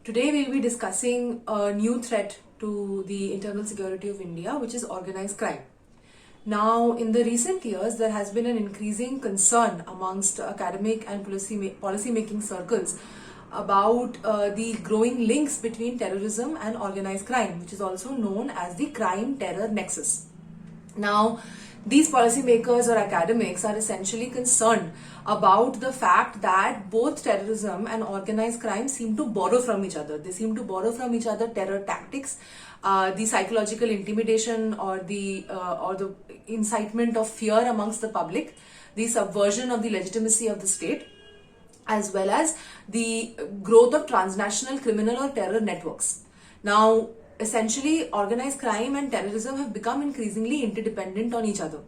Today we'll be discussing a new threat to the internal security of India, which is organized crime. Now, in the recent years, there has been an increasing concern amongst academic and policy-making circles about the growing links between terrorism and organized crime, which is also known as the crime-terror nexus. Now, these policymakers or academics are essentially concerned about the fact that both terrorism and organized crime seem to borrow from each other. They seem to borrow from each other terror tactics, the psychological intimidation or the incitement of fear amongst the public, the subversion of the legitimacy of the state, as well as the growth of transnational criminal or terror networks. Now, essentially, organized crime and terrorism have become increasingly interdependent on each other.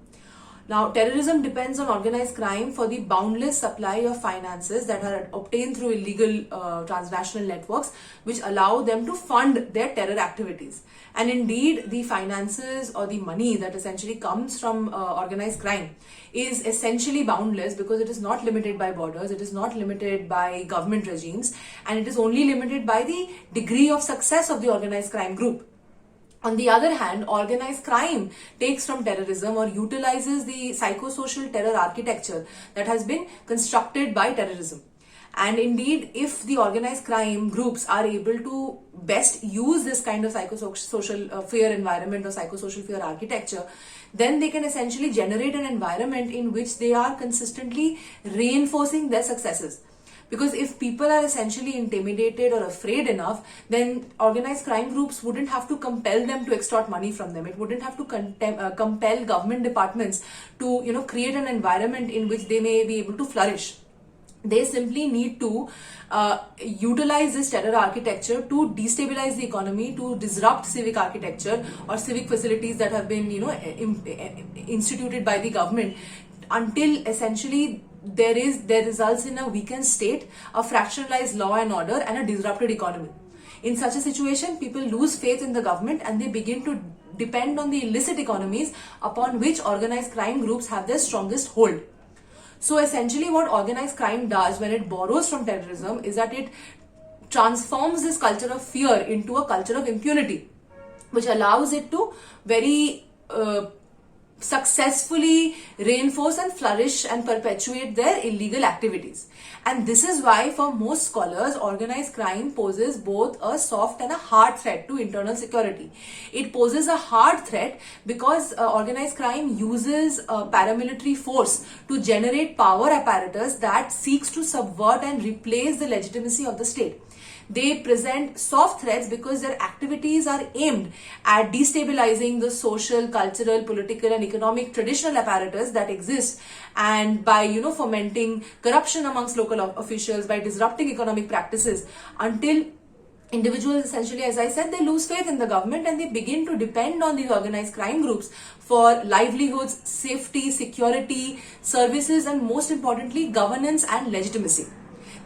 Now, terrorism depends on organized crime for the boundless supply of finances that are obtained through illegal transnational networks, which allow them to fund their terror activities. And indeed, the finances or the money that essentially comes from organized crime is essentially boundless because it is not limited by borders, it is not limited by government regimes, and it is only limited by the degree of success of the organized crime group. On the other hand, organized crime takes from terrorism or utilizes the psychosocial terror architecture that has been constructed by terrorism. And indeed, if the organized crime groups are able to best use this kind of psychosocial fear environment or psychosocial fear architecture, then they can essentially generate an environment in which they are consistently reinforcing their successes. Because if people are essentially intimidated or afraid enough, then organized crime groups wouldn't have to compel them to extort money from them. It wouldn't have to compel government departments to, create an environment in which they may be able to flourish. They simply need to utilize this terror architecture to destabilize the economy, to disrupt civic architecture or civic facilities that have been, instituted by the government, until essentially there results in a weakened state, a fractionalized law and order, and a disrupted economy. In such a situation, people lose faith in the government and they begin to depend on the illicit economies upon which organized crime groups have their strongest hold. So essentially what organized crime does when it borrows from terrorism is that it transforms this culture of fear into a culture of impunity, which allows it to very successfully reinforce and flourish and perpetuate their illegal activities. And this is why for most scholars, organized crime poses both a soft and a hard threat to internal security. It poses a hard threat because organized crime uses paramilitary force to generate power apparatus that seeks to subvert and replace the legitimacy of the state. They present soft threats because their activities are aimed at destabilizing the social, cultural, political and economic traditional apparatus that exists, and by fomenting corruption amongst local officials, by disrupting economic practices, until individuals essentially, as I said, they lose faith in the government and they begin to depend on these organized crime groups for livelihoods, safety, security, services, and most importantly, governance and legitimacy.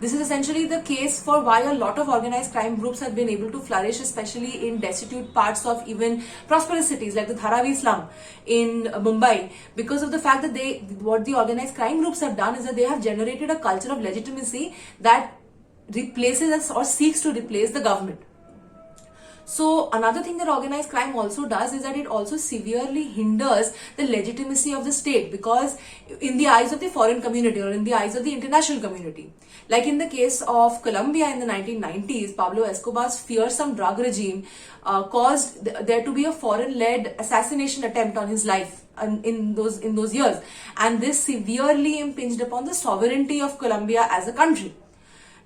This is essentially the case for why a lot of organized crime groups have been able to flourish, especially in destitute parts of even prosperous cities like the Dharavi slum in Mumbai, because of the fact that what the organized crime groups have done is that they have generated a culture of legitimacy that replaces or seeks to replace the government. So another thing that organized crime also does is that it also severely hinders the legitimacy of the state, because in the eyes of the foreign community or in the eyes of the international community, like in the case of Colombia in the 1990s, Pablo Escobar's fearsome drug regime caused there to be a foreign-led assassination attempt on his life in those years, and this severely impinged upon the sovereignty of Colombia as a country.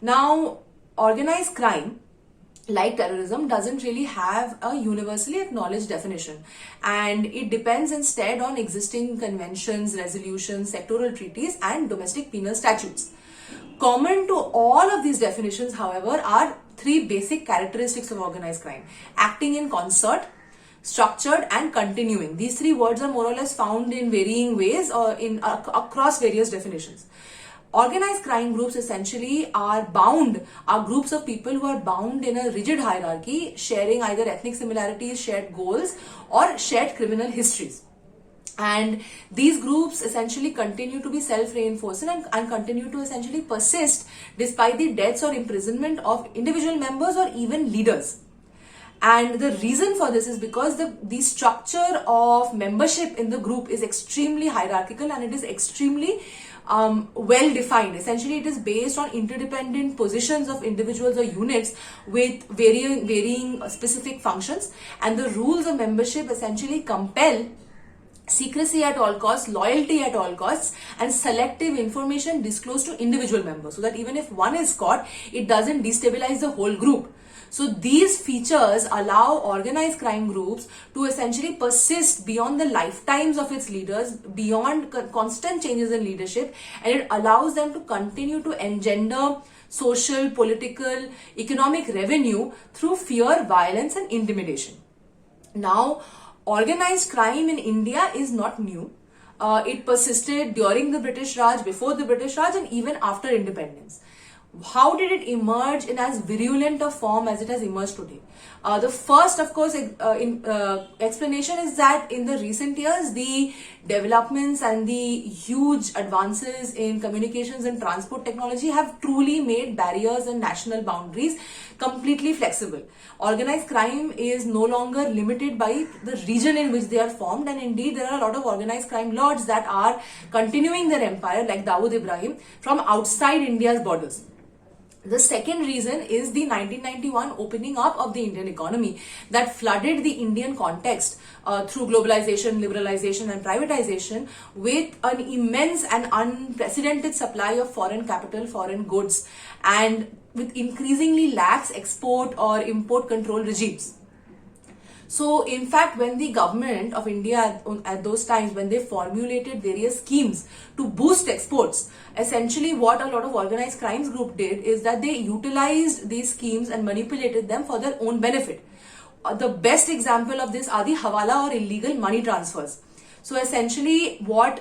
Now, organized crime, like terrorism, doesn't really have a universally acknowledged definition, and it depends instead on existing conventions, resolutions, sectoral treaties and domestic penal statutes. Common to all of these definitions, however, are three basic characteristics of organized crime: acting in concert, structured and continuing. These three words are more or less found in varying ways or across various definitions. Organized crime groups essentially are groups of people who are bound in a rigid hierarchy, sharing either ethnic similarities, shared goals, or shared criminal histories. And these groups essentially continue to be self-reinforcing and continue to essentially persist despite the deaths or imprisonment of individual members or even leaders. And the reason for this is because the structure of membership in the group is extremely hierarchical and it is extremely well defined. Essentially, it is based on interdependent positions of individuals or units with varying specific functions, and the rules of membership essentially compel secrecy at all costs, loyalty at all costs, and selective information disclosed to individual members, so that even if one is caught, it doesn't destabilize the whole group. So these features allow organized crime groups to essentially persist beyond the lifetimes of its leaders, beyond constant changes in leadership, and it allows them to continue to engender social, political, economic revenue through fear, violence, and intimidation. Now, organized crime in India is not new. It persisted during the British Raj, before the British Raj, and even after independence. How did it emerge in as virulent a form as it has emerged today? The first, of course, explanation is that in the recent years, the developments and the huge advances in communications and transport technology have truly made barriers and national boundaries completely flexible. Organized crime is no longer limited by the region in which they are formed, and indeed there are a lot of organized crime lords that are continuing their empire, like Dawood Ibrahim, from outside India's borders. The second reason is the 1991 opening up of the Indian economy that flooded the Indian context through globalization, liberalization, and privatization with an immense and unprecedented supply of foreign capital, foreign goods, and with increasingly lax export or import control regimes. So, in fact, when the government of India at those times, when they formulated various schemes to boost exports, essentially what a lot of organized crimes group did is that they utilized these schemes and manipulated them for their own benefit. The best example of this are the hawala or illegal money transfers. So essentially what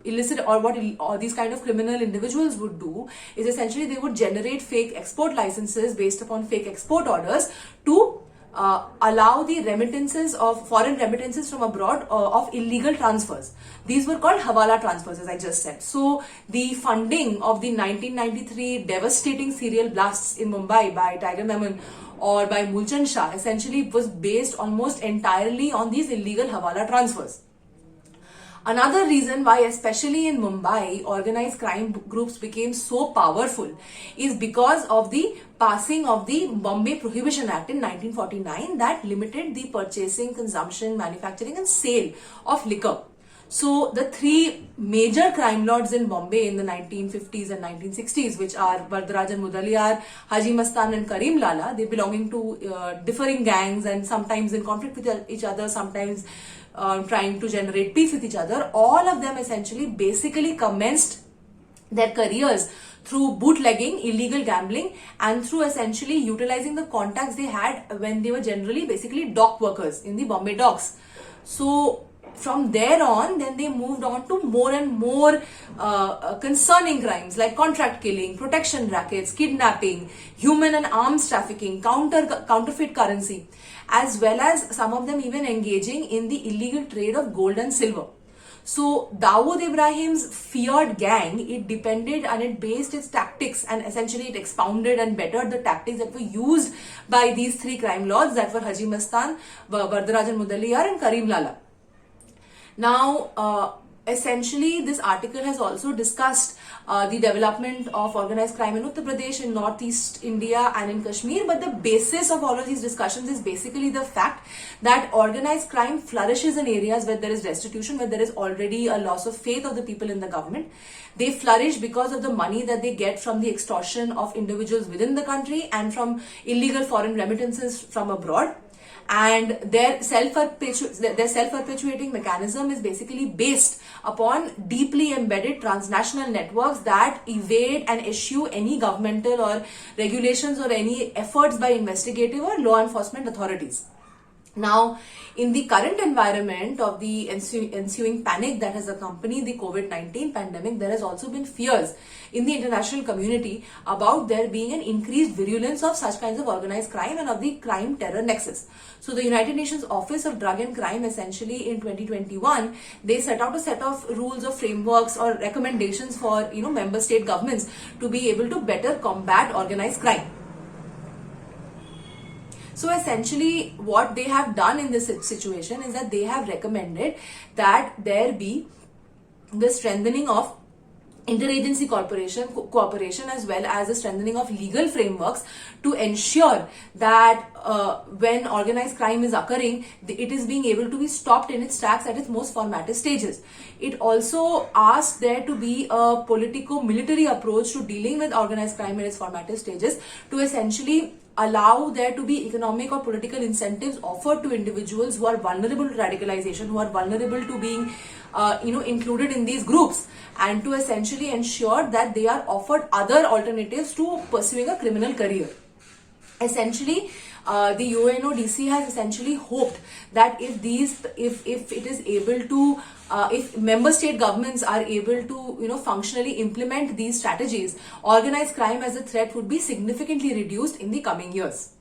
illicit or what these kind of criminal individuals would do is essentially they would generate fake export licenses based upon fake export orders to allow the remittances of foreign remittances from abroad of illegal transfers. These were called hawala transfers, as I just said. So the funding of the 1993 devastating serial blasts in Mumbai by Tiger Memon or by Mulchand Shah essentially was based almost entirely on these illegal hawala transfers. Another reason why, especially in Mumbai, organized crime groups became so powerful is because of the passing of the Bombay Prohibition Act in 1949 that limited the purchasing, consumption, manufacturing and sale of liquor. So the three major crime lords in Bombay in the 1950s and 1960s, which are Vardarajan Mudaliar, Haji Mastan and Karim Lala, they belonging to differing gangs and sometimes in conflict with each other, sometimes trying to generate peace with each other. All of them essentially basically commenced their careers through bootlegging, illegal gambling, and through essentially utilizing the contacts they had when they were generally basically dock workers in the Bombay docks. So from there on, then they moved on to more and more concerning crimes like contract killing, protection rackets, kidnapping, human and arms trafficking, counterfeit currency, as well as some of them even engaging in the illegal trade of gold and silver. So Dawood Ibrahim's feared gang, it depended and it based its tactics and essentially it expounded and bettered the tactics that were used by these three crime lords that were Haji Mastan, Vardarajan Mudaliar and Karim Lala. Now, essentially, this article has also discussed the development of organized crime in Uttar Pradesh, in Northeast India and in Kashmir. But the basis of all of these discussions is basically the fact that organized crime flourishes in areas where there is destitution, where there is already a loss of faith of the people in the government. They flourish because of the money that they get from the extortion of individuals within the country and from illegal foreign remittances from abroad. And their self-perpetuating mechanism is basically based upon deeply embedded transnational networks that evade and eschew any governmental or regulations or any efforts by investigative or law enforcement authorities. Now, in the current environment of the ensuing panic that has accompanied the COVID-19 pandemic, there has also been fears in the international community about there being an increased virulence of such kinds of organized crime and of the crime terror nexus. So the United Nations Office of Drug and Crime, essentially in 2021, they set out a set of rules or frameworks or recommendations for member state governments to be able to better combat organized crime. So essentially what they have done in this situation is that they have recommended that there be the strengthening of interagency cooperation as well as the strengthening of legal frameworks to ensure that when organized crime is occurring, it is being able to be stopped in its tracks at its most formative stages. It also asked there to be a politico-military approach to dealing with organized crime in its formative stages to essentially allow there to be economic or political incentives offered to individuals who are vulnerable to radicalization, who are vulnerable to being included in these groups, and to essentially ensure that they are offered other alternatives to pursuing a criminal career. Essentially, the UNODC has essentially hoped that if it is able to if member state governments are able to functionally implement these strategies, organized crime as a threat would be significantly reduced in the coming years.